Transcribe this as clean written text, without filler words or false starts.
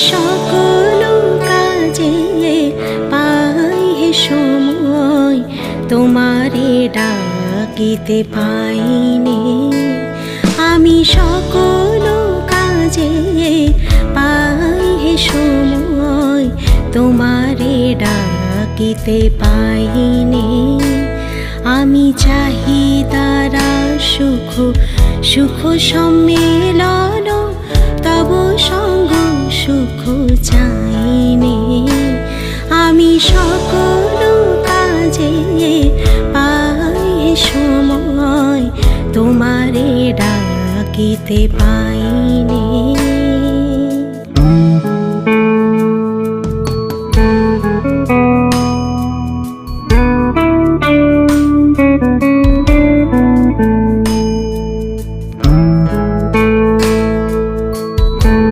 সকল কাজে পাই হে সময়, তোমারে ডাকিতে পাইনি। আমি সকল কাজে পাই হে সময়, তোমারে ডাকিতে পাইনি। আমি চাহিদারা সুখ সুখ সম্মেলন, তব সঙ্গ সুখ চাইনি। আমি সকল কাজে পাই সময়, তোমারে ডাকিতে পাই।